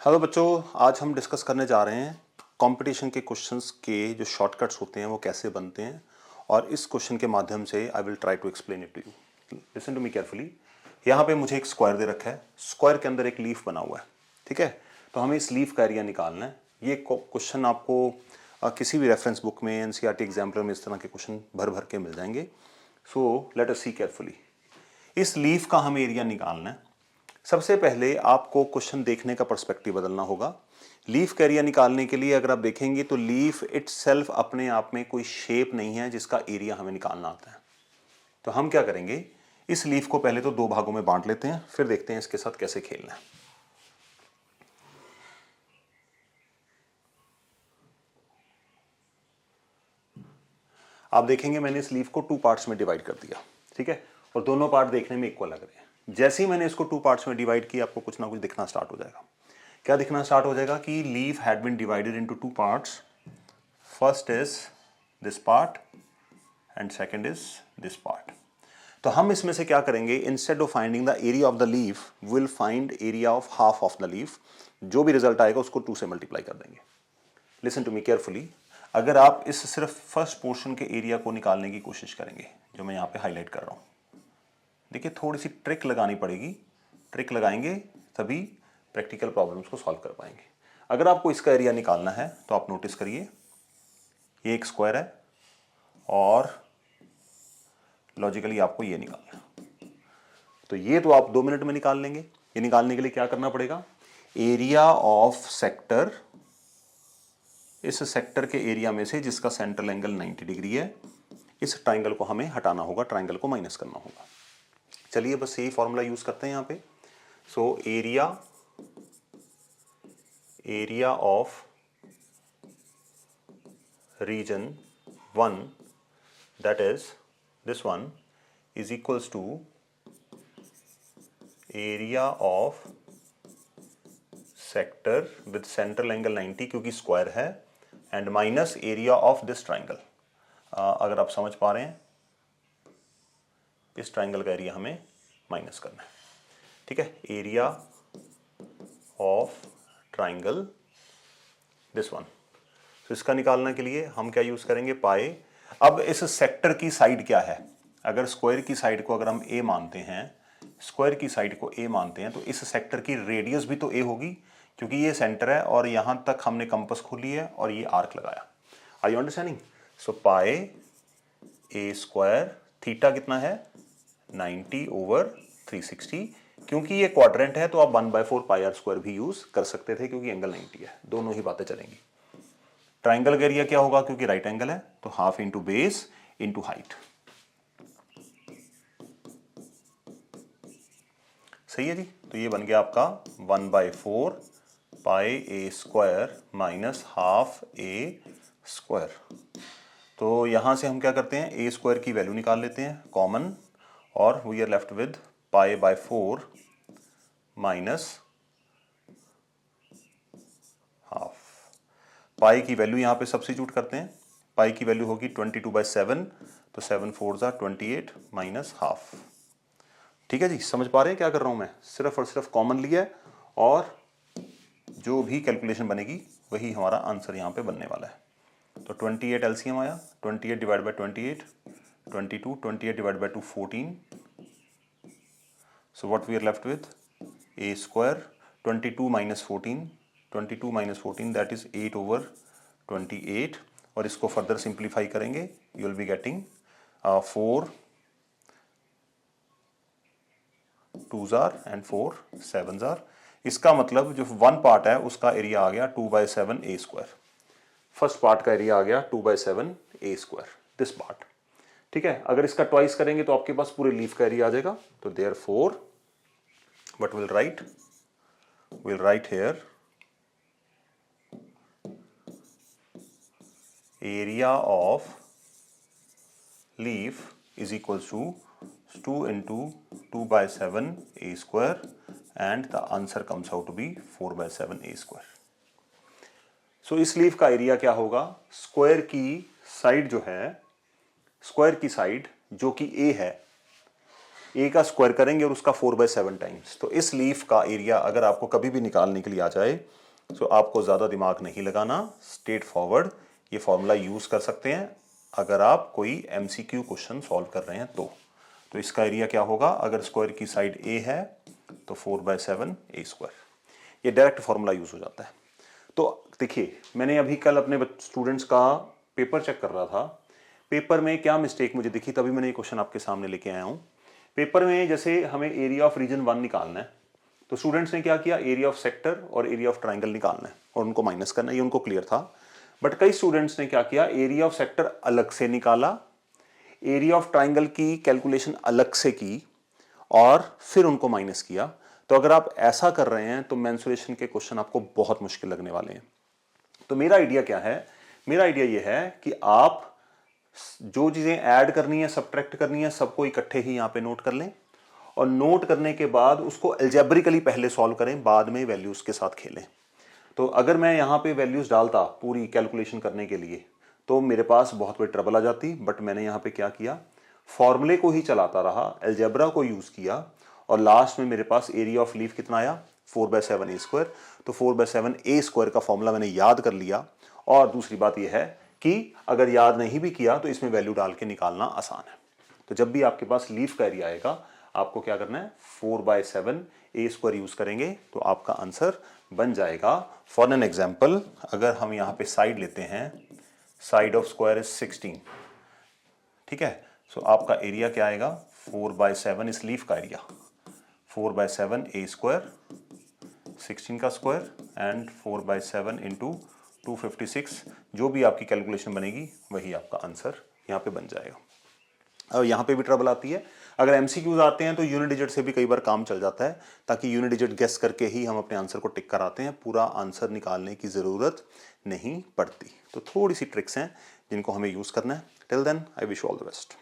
Hello बच्चों, आज हम डिस्कस करने जा रहे हैं कंपटीशन के क्वेश्चंस के जो शॉर्टकट्स होते हैं वो कैसे बनते हैं। और इस क्वेश्चन के माध्यम से I will try to explain it to you. Listen to me carefully. यहाँ पे मुझे एक स्क्वायर दे रखा है, स्क्वायर के अंदर एक लीफ बना हुआ है, ठीक है। तो हमें इस लीफ का एरिया निकालना है। ये क्वेश्चन आपको किसी भी रेफरेंस बुक में, एनसीईआरटी एग्जाम्पलर में इस तरह के क्वेश्चन भर भर के मिल जाएंगे। So let us see carefully. इस लीफ का हमें एरिया निकालना है। सबसे पहले आपको क्वेश्चन देखने का पर्सपेक्टिव बदलना होगा। लीफ का एरिया निकालने के लिए अगर आप देखेंगे तो लीफ इटसेल्फ अपने आप में कोई शेप नहीं है जिसका एरिया हमें निकालना आता है। तो हम क्या करेंगे, इस लीफ को पहले तो दो भागों में बांट लेते हैं, फिर देखते हैं इसके साथ कैसे खेलना है। आप देखेंगे मैंने इस लीफ को टू पार्ट्स में डिवाइड कर दिया, ठीक है, और दोनों पार्ट देखने में इक्वल लग रहे हैं। जैसे ही मैंने इसको टू पार्ट्स में डिवाइड किया, आपको कुछ ना कुछ दिखना स्टार्ट हो जाएगा। क्या दिखना स्टार्ट हो जाएगा कि leaf had been divided into two parts. First is this part and second is this part. तो हम इसमें से क्या करेंगे, instead of finding the area of the leaf will find area of half of the leaf. जो भी result आएगा उसको 2 से मल्टीप्लाई कर देंगे। Listen to me carefully. अगर आप इस सिर्फ फर्स्ट पोर्शन के एरिया को निकालने की कोशिश करेंगे, जो मैं यहाँ पे हाईलाइट कर रहा हूँ, देखिए थोड़ी सी ट्रिक लगानी पड़ेगी। ट्रिक लगाएंगे तभी प्रैक्टिकल प्रॉब्लम्स को सॉल्व कर पाएंगे। अगर आपको इसका एरिया निकालना है तो आप नोटिस करिए, ये एक स्क्वायर है और लॉजिकली आपको ये निकालना है। तो ये तो आप 2 मिनट में निकाल लेंगे। ये निकालने के लिए क्या करना पड़ेगा, एरिया ऑफ सेक्टर, इस सेक्टर के एरिया में से जिसका सेंट्रल एंगल 90 डिग्री है, इस ट्राइंगल को हमें हटाना होगा, ट्राइंगल को माइनस करना होगा। चलिए बस यही फॉर्मूला यूज करते हैं यहाँ पे। So area of region 1, that is this one, is equals to area of sector with central angle 90, क्योंकि स्क्वायर है, and minus area of this triangle. अगर आप समझ पा रहे हैं, इस ट्राइंगल का एरिया हमें माइनस करना है, ठीक है। Area of triangle this one. तो इसका निकालने के लिए हम क्या यूज करेंगे, पाए। अब इस सेक्टर की साइड क्या है, अगर स्क्वायर की साइड को अगर हम ए मानते हैं, स्क्वायर की साइड को ए मानते हैं, तो इस सेक्टर की रेडियस भी तो ए होगी, क्योंकि ये सेंटर है और यहां तक हमने कंपास खोली है और ये आर्क लगाया। Are you understanding? सो पाए ए स्क्वायर, थीटा कितना है 90/360। क्योंकि ये क्वाड्रेंट है तो आप 1/4 पाई आर स्क्वायर भी यूज कर सकते थे, क्योंकि एंगल 90 है। दोनों ही बातें चलेंगी। ट्राइंगल का एरिया क्या होगा, क्योंकि राइट एंगल है, तो half into base into height. सही है जी। तो ये बन गया आपका 1/4 पाई ए स्क्वायर माइनस हाफ ए स्क्वायर। तो यहां से हम क्या करते हैं, ए स्क्वायर की वैल्यू निकाल लेते हैं कॉमन, और वी आर लेफ्ट विद पाई/4 माइनस हाफ। पाई की वैल्यू यहाँ पे सब्स्टिट्यूट करते हैं। पाई की वैल्यू होगी 22/7, तो 7 4 28 माइनस हाफ। ठीक है जी, समझ पा रहे हैं क्या कर रहा हूं मैं? सिर्फ और सिर्फ कॉमन लिया है और जो भी कैलकुलेशन बनेगी वही हमारा आंसर यहाँ पे बनने वाला है। तो 28 एलसीएम आया, 28 divide by 28, 22, 28 divide by 2 14। So what we are left with, a square 22 minus 14, 22 minus 14 that is 8/28। और इसको फर्दर सिंप्लीफाई करेंगे, you will be getting 4 2s and 4 7s। इसका मतलब जो 1 पार्ट है उसका एरिया आ गया 2/7 ए स्क्वायर। फर्स्ट पार्ट का एरिया आ गया 2/7 ए स्क्वायर, दिस पार्ट। ठीक है, अगर इसका ट्वाइस करेंगे तो आपके पास पूरे लीफ का एरिया आ जाएगा। तो therefore what will write here, area of leaf is equal to 2 into 2/7 a square, and the answer comes out to be 4/7 a square. So इस लीफ का एरिया क्या होगा, स्क्वायर की साइड जो है, स्क्वायर की साइड जो कि a है, ए का स्क्वायर करेंगे और उसका 4/7 टाइम्स। तो इस लीफ का एरिया अगर आपको कभी भी निकालने के लिए आ जाए तो आपको ज़्यादा दिमाग नहीं लगाना, स्ट्रेट फॉरवर्ड ये फॉर्मूला यूज़ कर सकते हैं अगर आप कोई MCQ क्वेश्चन सॉल्व कर रहे हैं तो इसका एरिया क्या होगा, अगर स्क्वायर की साइड ए है तो 4/7 ए स्क्वायर। ये डायरेक्ट फॉर्मूला यूज़ हो जाता है। तो देखिए, मैंने अभी कल अपने स्टूडेंट्स का पेपर चेक कर रहा था, पेपर में क्या मिस्टेक मुझे दिखी, तभी मैंने ये क्वेश्चन आपके सामने लेके आया हूँ। पेपर में जैसे हमें एरिया ऑफ रीजन 1 निकालना है, तो स्टूडेंट्स ने क्या किया, एरिया ऑफ सेक्टर और एरिया ऑफ ट्राइंगल निकालना है और उनको माइनस करना है, ये उनको क्लियर था। बट कई स्टूडेंट्स ने क्या किया, एरिया ऑफ सेक्टर अलग से निकाला, एरिया ऑफ ट्राइंगल की कैलकुलेशन अलग से की और फिर उनको माइनस किया। तो अगर आप ऐसा कर रहे हैं तो मेंसुरेशन के क्वेश्चन आपको बहुत मुश्किल लगने वाले हैं। तो मेरा आइडिया क्या है, मेरा आइडिया ये है कि आप जो चीजें ऐड करनी है, सब्ट्रैक्ट करनी है, सबको इकट्ठे ही यहां पे नोट कर लें और नोट करने के बाद उसको अलजेब्रिकली पहले सॉल्व करें, बाद में वैल्यूज के साथ खेलें। तो अगर मैं यहाँ पे वैल्यूज डालता पूरी कैलकुलेशन करने के लिए तो मेरे पास बहुत बड़ी ट्रबल आ जाती, बट मैंने यहाँ पे क्या किया, फॉर्मूले को ही चलाता रहा, अलजेब्रा को यूज किया और लास्ट में मेरे पास एरिया ऑफ लीफ कितना आया, 4/7 ए स्क्वायर। तो 4/7 ए स्क्वायर का फॉर्मूला मैंने याद कर लिया। और दूसरी बात यह है कि अगर याद नहीं भी किया तो इसमें वैल्यू डाल के निकालना आसान है। तो जब भी आपके पास लीफ का एरिया आएगा आपको क्या करना है, 4/7 ए स्क्वायर यूज करेंगे तो आपका आंसर बन जाएगा। फॉर एन एग्जाम्पल, अगर हम यहाँ पे साइड लेते हैं, साइड ऑफ स्क्वायर इज 16, ठीक है। सो आपका एरिया क्या आएगा, 4/7 इस लीफ का एरिया, 4/7 ए स्क्वायर, 16 का स्क्वायर एंड 4/7 इंटू 256, जो भी आपकी कैलकुलेशन बनेगी वही आपका आंसर यहाँ पे बन जाएगा। अब यहाँ पे भी ट्रबल आती है, अगर MCQs आते हैं तो यूनिट डिजिट से भी कई बार काम चल जाता है, ताकि यूनिट डिजिट गेस करके ही हम अपने आंसर को टिक कराते हैं, पूरा आंसर निकालने की ज़रूरत नहीं पड़ती। तो थोड़ी सी ट्रिक्स हैं जिनको हमें यूज़ करना है। Till then I wish you all the best.